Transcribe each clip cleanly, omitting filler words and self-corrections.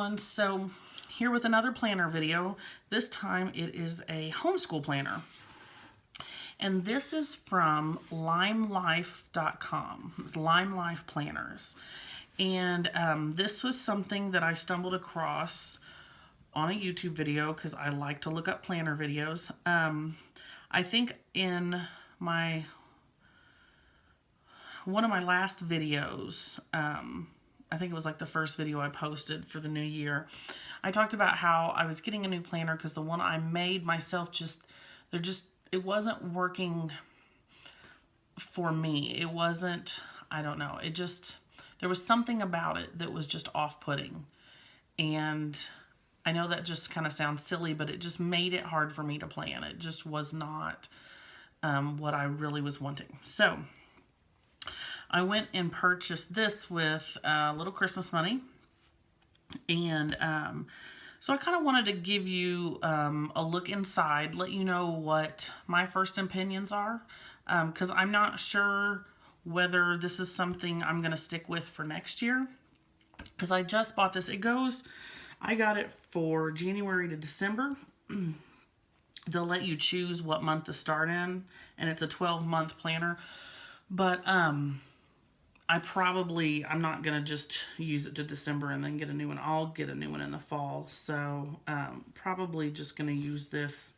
everyone. So here with another planner video. This time it is a homeschool planner. And this is from Limelife.com. It's Limelife Planners. And this was something that I stumbled across on a YouTube video because I like to look up planner videos. I think in one of my last videos, I think it was like the first video I posted for the new year, I talked about how I was getting a new planner because the one I made myself it wasn't working for me. It wasn't, I don't know, there was something about it that was just off-putting. And I know that just kind of sounds silly, but it just made it hard for me to plan. It just was not what I really was wanting. So I went and purchased this with a little Christmas money. And so I kind of wanted to give you a look inside, let you know what my first opinions are. Because I'm not sure whether this is something I'm going to stick with for next year. Because I just bought this. I got it for January to December. They'll let you choose what month to start in. And it's a 12-month planner. But I'm not going to just use it to December and then get a new one. I'll get a new one in the fall. So probably just going to use this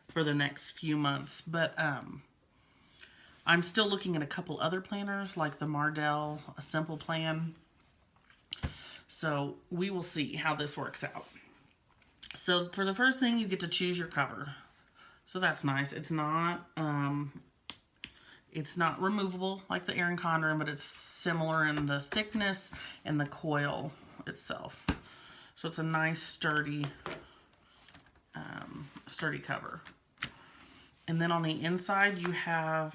for the next few months. But I'm still looking at a couple other planners like the Mardell, a simple plan. So we will see how this works out. So for the first thing, you get to choose your cover. So that's nice. It's not removable like the Erin Condren, but it's similar in the thickness and the coil itself. So it's a nice sturdy cover. And then on the inside you have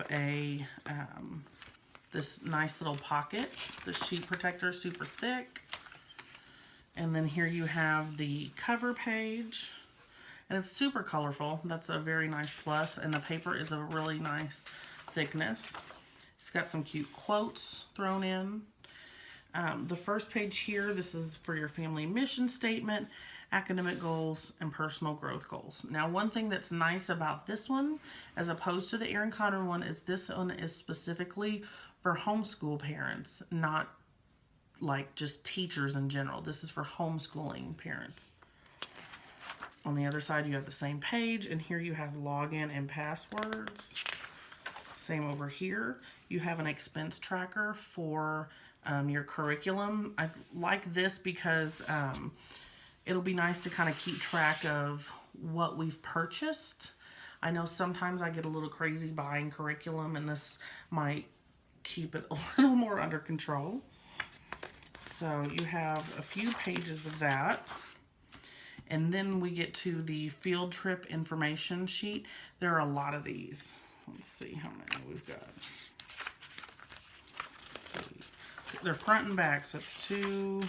this nice little pocket. The sheet protector is super thick. And then here you have the cover page. And it's super colorful. That's a very nice plus. And the paper is a really nice thickness. It's got some cute quotes thrown in. The first page here, this is for your family mission statement, academic goals, and personal growth goals. Now, one thing that's nice about this one, as opposed to the Erin Condren one, is this one is specifically for homeschool parents, not like just teachers in general. This is for homeschooling parents. On the other side, you have the same page, and here you have login and passwords. Same over here. You have an expense tracker for your curriculum. I like this because it'll be nice to kind of keep track of what we've purchased. I know sometimes I get a little crazy buying curriculum, and this might keep it a little more under control. So you have a few pages of that. And then we get to the field trip information sheet. There are a lot of these. Let's see how many we've got. Let's see. They're front and back, so it's 2,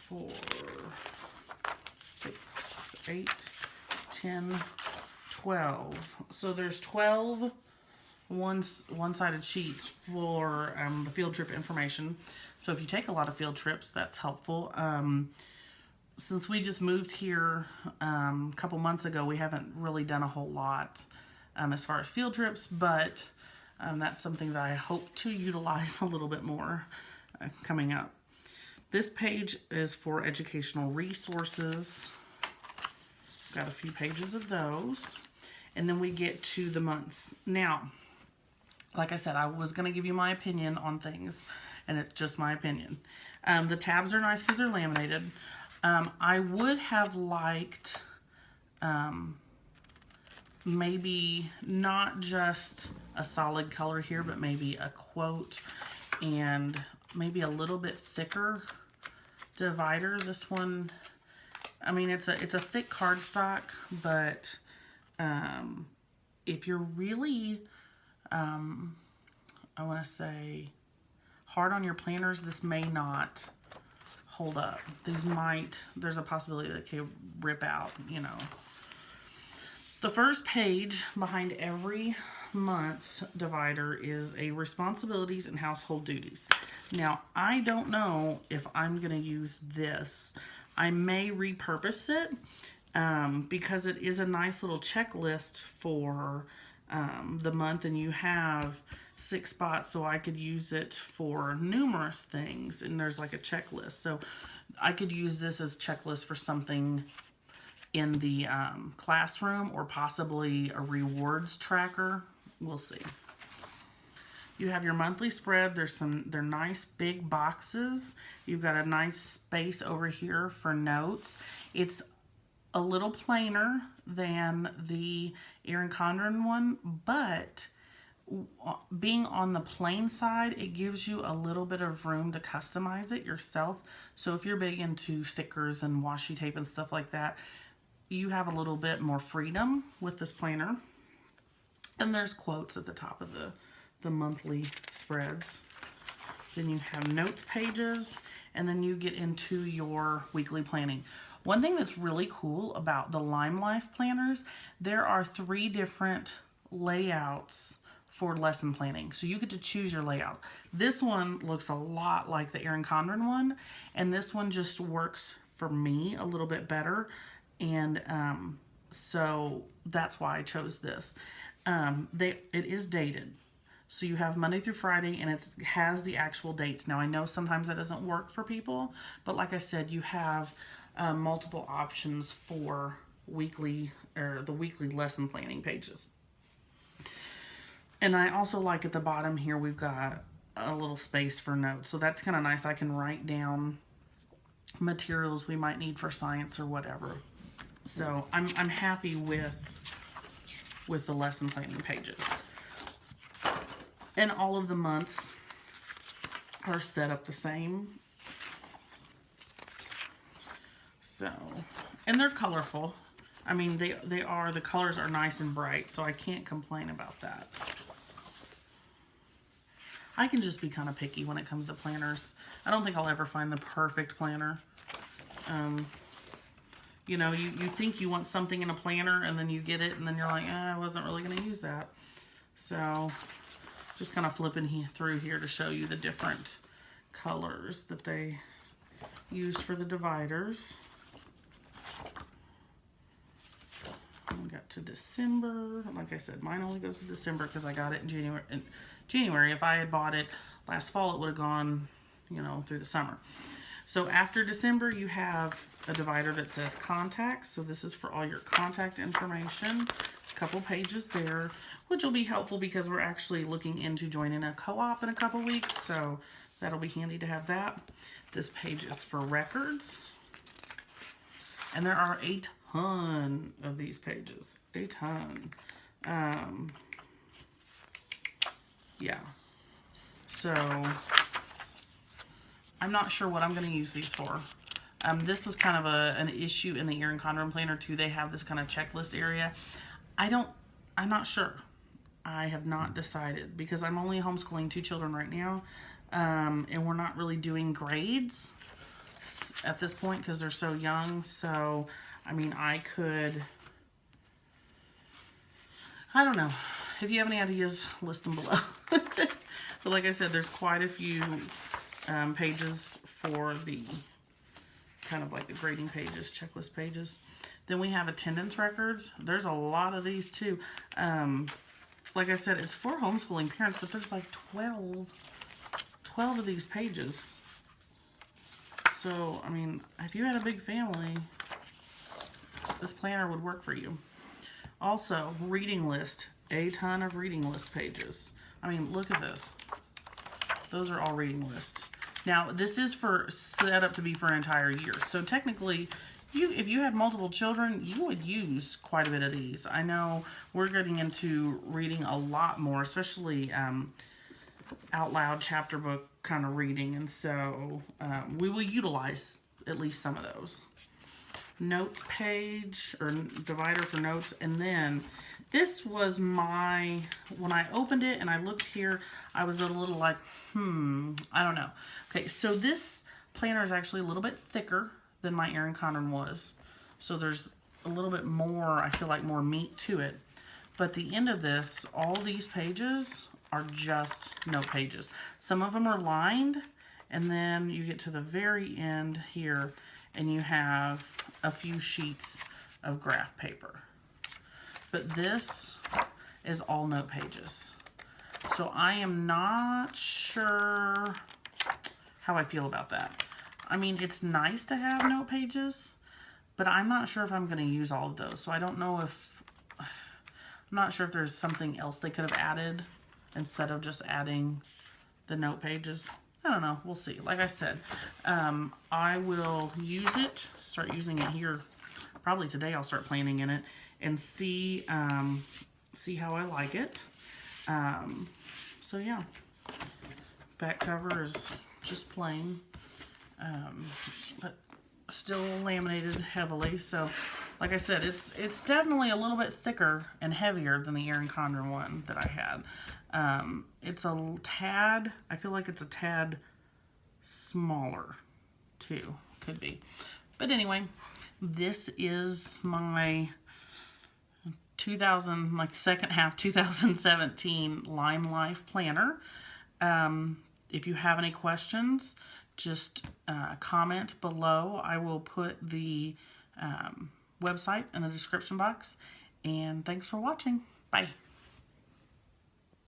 4, 6, 8, 10, 12. So there's 12 one-sided sheets for the field trip information. So if you take a lot of field trips, that's helpful. Since we just moved here a couple months ago, we haven't really done a whole lot as far as field trips, but that's something that I hope to utilize a little bit more coming up. This page is for educational resources. Got a few pages of those. And then we get to the months. Now, like I said, I was going to give you my opinion on things, and it's just my opinion. The tabs are nice because they're laminated. I would have liked maybe not just a solid color here, but maybe a quote and maybe a little bit thicker divider. This one, I mean, it's a thick cardstock, but if you're really, I want to say, hard on your planners, this may not hold up. There's a possibility that they rip out, you know. The first page behind every month divider is a responsibilities and household duties. Now, I don't know if I'm going to use this I may repurpose it because it is a nice little checklist for the month, and you have 6 spots, so I could use it for numerous things, and there's like a checklist. So I could use this as a checklist for something in the classroom, or possibly a rewards tracker. We'll see. You have your monthly spread. They're nice big boxes. You've got a nice space over here for notes. It's a little plainer than the Erin Condren one, but being on the plain side, it gives you a little bit of room to customize it yourself. So if you're big into stickers and washi tape and stuff like that, you have a little bit more freedom with this planner. And there's quotes at the top of the monthly spreads. Then you have notes pages, and then you get into your weekly planning. One thing that's really cool about the Limelife planners, there are 3 different layouts for lesson planning. So you get to choose your layout. This one looks a lot like the Erin Condren one, and this one just works for me a little bit better. And so that's why I chose this. It is dated. So you have Monday through Friday, and it has the actual dates. Now, I know sometimes that doesn't work for people, but like I said, you have multiple options for weekly, or the weekly lesson planning pages. And I also like at the bottom here, we've got a little space for notes. So that's kind of nice. I can write down materials we might need for science or whatever. So I'm happy with the lesson planning pages. And all of the months are set up the same. So, and they're colorful. I mean, the colors are nice and bright, so I can't complain about that. I can just be kind of picky when it comes to planners. I don't think I'll ever find the perfect planner. You know, you think you want something in a planner, and then you get it, and then you're like, I wasn't really going to use that. So just kind of flipping through here to show you the different colors that they use for the dividers. We got to December. Like I said, mine only goes to December because I got it in January. If I had bought it last fall, it would have gone, you know, through the summer. So after December, you have a divider that says contacts. So this is for all your contact information. There's a couple pages there, which will be helpful because we're actually looking into joining a co-op in a couple weeks. So that'll be handy to have that. This page is for records. And there are a ton of these pages. A ton. Yeah. So I'm not sure what I'm going to use these for. This was kind of an issue in the Erin Condren planner too. They have this kind of checklist area. I'm not sure. I have not decided because I'm only homeschooling 2 children right now. And we're not really doing grades at this point because they're so young. So, I mean, I don't know. If you have any ideas, list them below. But like I said, there's quite a few pages for the kind of like the grading pages, checklist pages. Then we have attendance records. There's a lot of these too. Like I said, it's for homeschooling parents, but there's like 12 of these pages. So, I mean, if you had a big family, this planner would work for you. Also, reading list. A ton of reading list pages. I mean, look at this. Those are all reading lists. Now, this is set up to be for an entire year. So technically, if you had multiple children, you would use quite a bit of these. I know we're getting into reading a lot more, especially out loud chapter book kind of reading. And so we will utilize at least some of those. Notes page, or divider for notes. And then this was when I opened it and I looked here, I was a little like, I don't know. Okay, so this planner is actually a little bit thicker than my Erin Condren was. So there's a little bit more, I feel like more meat to it. But the end of this, all these pages are just note pages. Some of them are lined, and then you get to the very end here, and you have a few sheets of graph paper. But this is all note pages. So I am not sure how I feel about that. I mean, it's nice to have note pages, but I'm not sure if I'm going to use all of those. So I don't know if, I'm not sure if there's something else they could have added instead of just adding the note pages. I don't know. We'll see. Like I said, I will use it, start using it here. Probably today I'll start planning in it and see how I like it. So yeah, back cover is just plain, but still laminated heavily. So like I said, it's definitely a little bit thicker and heavier than the Erin Condren one that I had. It's a tad, I feel like it's a tad smaller too, could be. But anyway, this is my second half 2017 Limelife planner. If you have any questions, just comment below. I will put the website in the description box. And thanks for watching. Bye.